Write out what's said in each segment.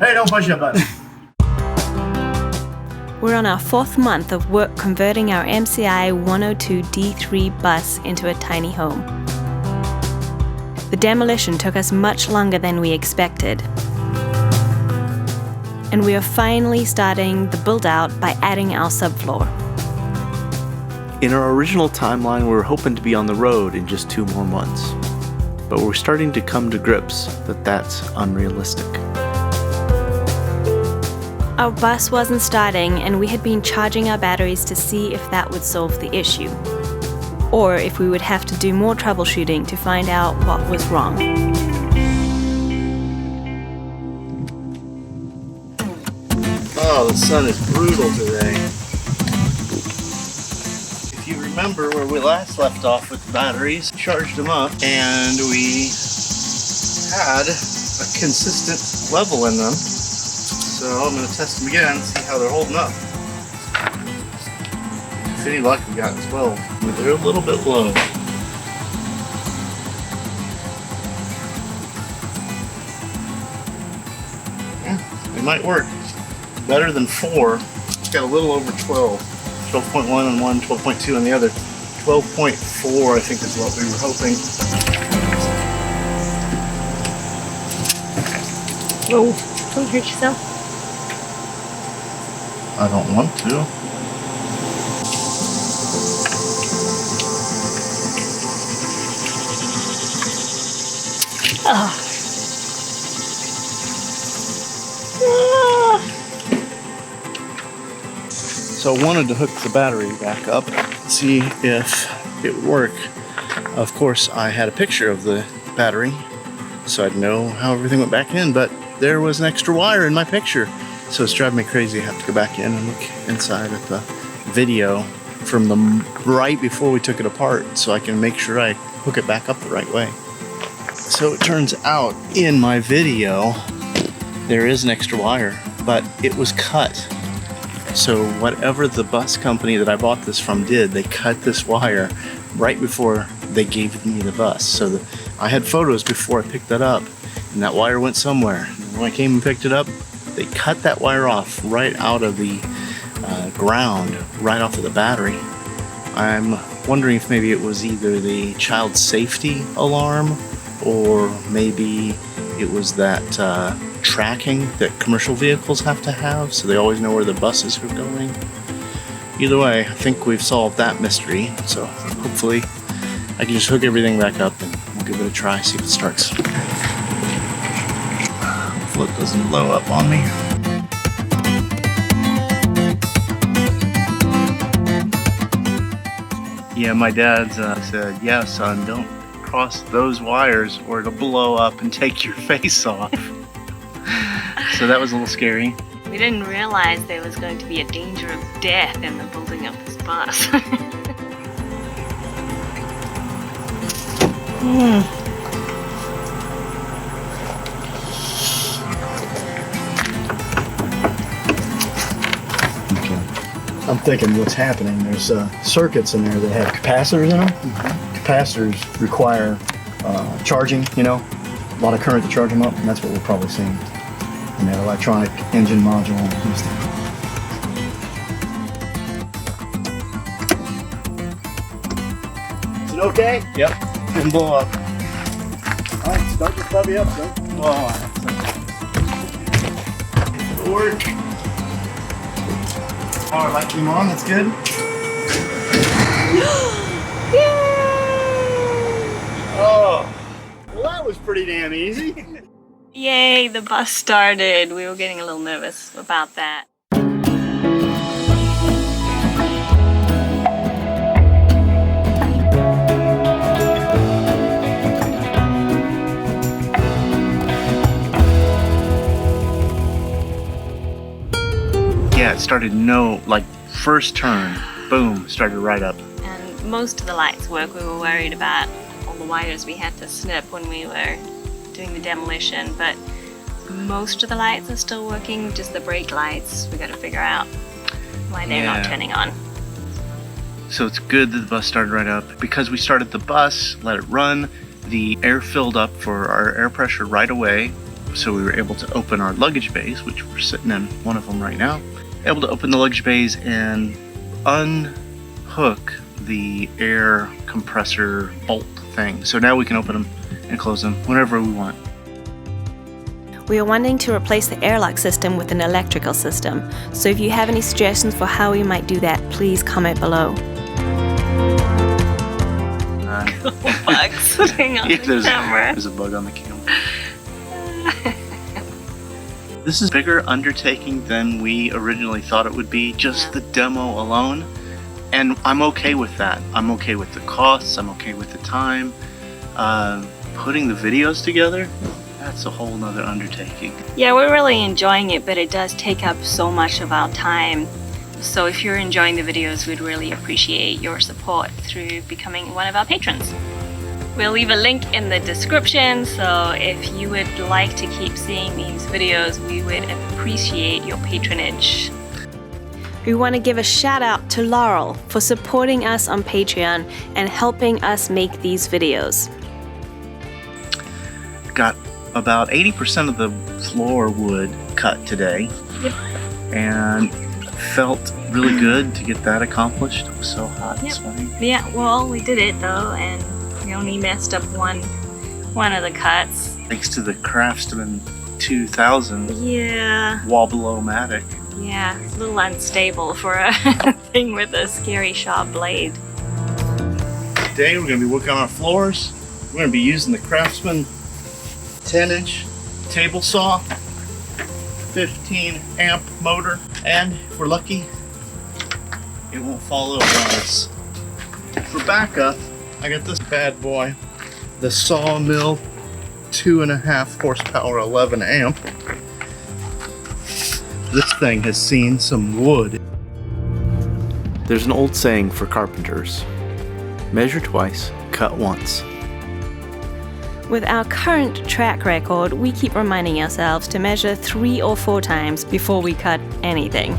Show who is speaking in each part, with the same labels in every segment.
Speaker 1: Hey, don't push that button.
Speaker 2: We're on our 4th month of work converting our MCI 102D3 bus into a tiny home. The demolition took us much longer than we expected. And we are finally starting the build out by adding our subfloor.
Speaker 3: In our original timeline, we were hoping to be on the road in just 2 more months. But we're starting to come to grips that that's unrealistic.
Speaker 2: Our bus wasn't starting, and we had been charging our batteries to see if that would solve the issue, or if we would have to do more troubleshooting to find out what was wrong.
Speaker 3: Oh, the sun is brutal today. If you remember where we last left off with the batteries, charged them up, and we had a consistent level in them. So I'm going to test them again and see how they're holding up. If any luck, we got 12, but they're a little bit low. Yeah, they might work. Better than 4. It's got a little over 12. 12.1 on one, 12.2 on the other. 12.4 I think is what we were hoping.
Speaker 2: Whoa, don't hurt yourself.
Speaker 3: I don't want to.
Speaker 2: Oh.
Speaker 3: So I wanted to hook the battery back up, see if it would work. Of course, I had a picture of the battery, so I'd know how everything went back in, but there was an extra wire in my picture. So it's driving me crazy. I have to go back in and look inside at the video from the right before we took it apart so I can make sure I hook it back up the right way. So it turns out in my video there is an extra wire, but it was cut. So whatever the bus company that I bought this from did, they cut this wire right before they gave me the bus. So I had photos before I picked that up, and that wire went somewhere. And when I came and picked it up, they cut that wire off right out of the ground, right off of the battery. I'm wondering if maybe it was either the child safety alarm, or maybe it was that tracking that commercial vehicles have to have, so they always know where the buses are going. Either way, I think we've solved that mystery, so hopefully I can just hook everything back up and we'll give it a try, see if it starts. Hopefully it doesn't blow up on me. Yeah, my dad said, yeah son, don't cross those wires or it'll blow up and take your face off. So that was a little scary.
Speaker 2: We didn't realize there was going to be a danger of death in the building of this bus.
Speaker 1: I'm thinking what's happening, there's circuits in there that have capacitors in them. Capacitors require charging, you know, a lot of current to charge them up, and that's what we're probably seeing in that electronic engine module. Is it okay?
Speaker 3: Yep, didn't blow up.
Speaker 1: All right, start your puppy up, son.
Speaker 3: Oh, it'll work.
Speaker 1: Power light came on, that's good. Oh, well that was pretty damn easy.
Speaker 2: Yay, the bus started. We were getting a little nervous about that.
Speaker 3: Yeah, it started first turn, boom, started right up.
Speaker 2: And most of the lights work. We were worried about all the wires we had to snip when we were doing the demolition, but most of the lights are still working, just the brake lights. We gotta figure out why they're not turning on.
Speaker 3: So it's good that the bus started right up. Because we started the bus, let it run, the air filled up for our air pressure right away, So we were able to open our luggage bays, which we're sitting in one of them right now. Able to open the luggage bays and unhook the air compressor bolt thing. So now we can open them and close them whenever we want.
Speaker 2: We are wanting to replace the airlock system with an electrical system, so if you have any suggestions for how we might do that, please comment below. Bug sitting on the camera.
Speaker 3: There's a bug on the camera. This is a bigger undertaking than we originally thought it would be, just the demo alone. And I'm okay with that. I'm okay with the costs, I'm okay with the time. Putting the videos together, that's a whole nother undertaking.
Speaker 2: Yeah, we're really enjoying it, but it does take up so much of our time. So if you're enjoying the videos, we'd really appreciate your support through becoming one of our patrons. We'll leave a link in the description, so if you would like to keep seeing these videos, we would appreciate your patronage. We want to give a shout out to Laurel for supporting us on Patreon and helping us make these videos.
Speaker 3: Got about 80% of the floor wood cut today.
Speaker 2: Yep.
Speaker 3: And felt really good to get that accomplished. It was so hot and
Speaker 2: Yep.
Speaker 3: sweaty.
Speaker 2: Yeah, well, we did it though, and we only messed up one of the cuts.
Speaker 3: Thanks to the Craftsman 2000
Speaker 2: Yeah.
Speaker 3: Wobblo-matic.
Speaker 2: Yeah, it's a little unstable for a thing with a scary sharp blade.
Speaker 3: Today we're going to be working on our floors. We're going to be using the Craftsman 10-inch table saw, 15 amp motor, and if we're lucky, it won't fall over on us. For backup, I got this bad boy, the Sawmill 2.5 horsepower 11 amp. This thing has seen some wood. There's an old saying for carpenters: measure twice, cut once.
Speaker 2: With our current track record, we keep reminding ourselves to measure 3 or 4 times before we cut anything.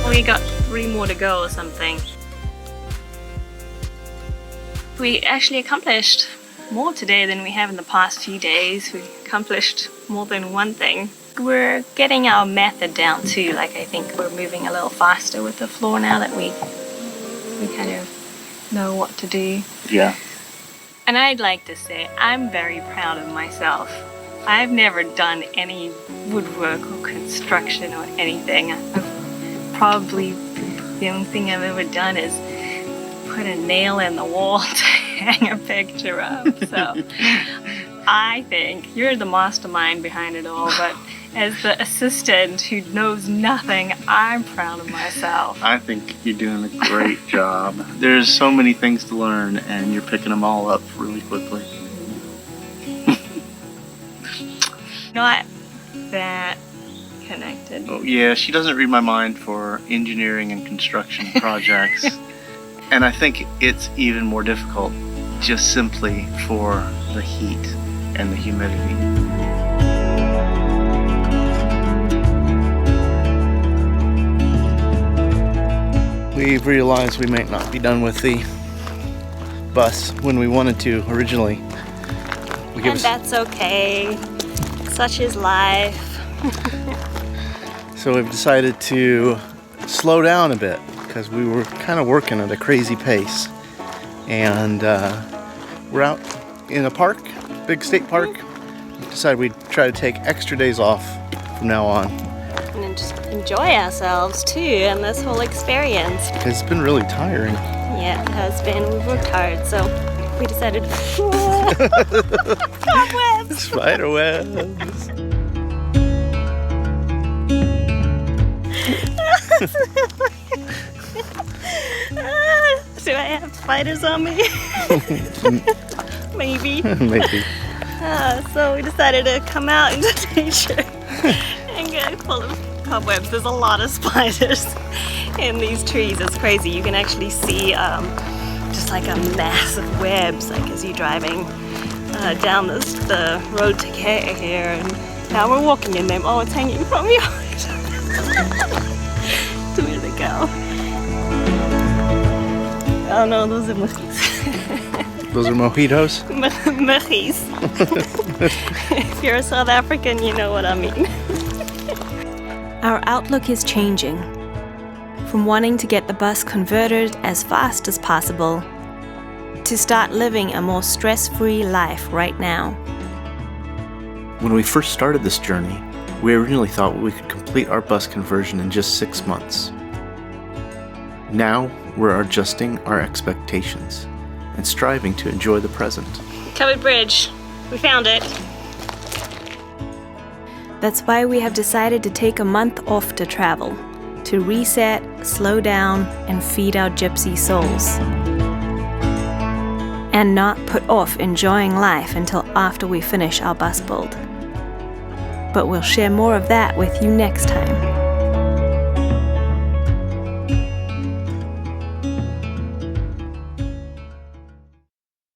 Speaker 2: We got 3 more to go or something. We actually accomplished more today than we have in the past few days. We accomplished more than one thing. We're getting our method down too. Like, I think we're moving a little faster with the floor now that we kind of know what to do.
Speaker 3: Yeah.
Speaker 2: And I'd like to say I'm very proud of myself. I've never done any woodwork or construction or anything. I've probably The only thing I've ever done is put a nail in the wall to hang a picture up. So I think you're the mastermind behind it all, but as the assistant who knows nothing, I'm proud of myself.
Speaker 3: I think you're doing a great job. There's so many things to learn, and you're picking them all up really quickly.
Speaker 2: Not that connected.
Speaker 3: Oh, yeah, she doesn't read my mind for engineering and construction projects. And I think it's even more difficult just simply for the heat and the humidity. We've realized we might not be done with the bus when we wanted to originally.
Speaker 2: And that's okay. Such is life.
Speaker 3: So we've decided to slow down a bit because we were kind of working at a crazy pace. And we're out in a park, big state park. We decided we'd try to take extra days off from now on.
Speaker 2: And then just enjoy ourselves too and this whole experience.
Speaker 3: It's been really tiring.
Speaker 2: Yeah, it has been. We've worked hard, so we decided cobwebs.
Speaker 3: Spider webs.
Speaker 2: Do I have spiders on me? Maybe.
Speaker 3: Maybe.
Speaker 2: So we decided to come out into nature and get full of cobwebs. There's a lot of spiders in these trees. It's crazy. You can actually see just like a mass of webs, like as you're driving down the road to care here. And now we're walking in them. Oh, it's hanging from your Where'd they go? Oh no, those are mojis.
Speaker 3: Those are mojitos?
Speaker 2: Mojis. If you're a South African, you know what I mean.
Speaker 4: Our outlook is changing. From wanting to get the bus converted as fast as possible to start living a more stress-free life right now.
Speaker 5: When we first started this journey, we originally thought we could complete our bus conversion in just 6 months. Now, we're adjusting our expectations and striving to enjoy the present.
Speaker 2: Covered bridge. We found it.
Speaker 4: That's why we have decided to take a month off to travel, to reset, slow down, and feed our gypsy souls. And not put off enjoying life until after we finish our bus build. But we'll share more of that with you next time.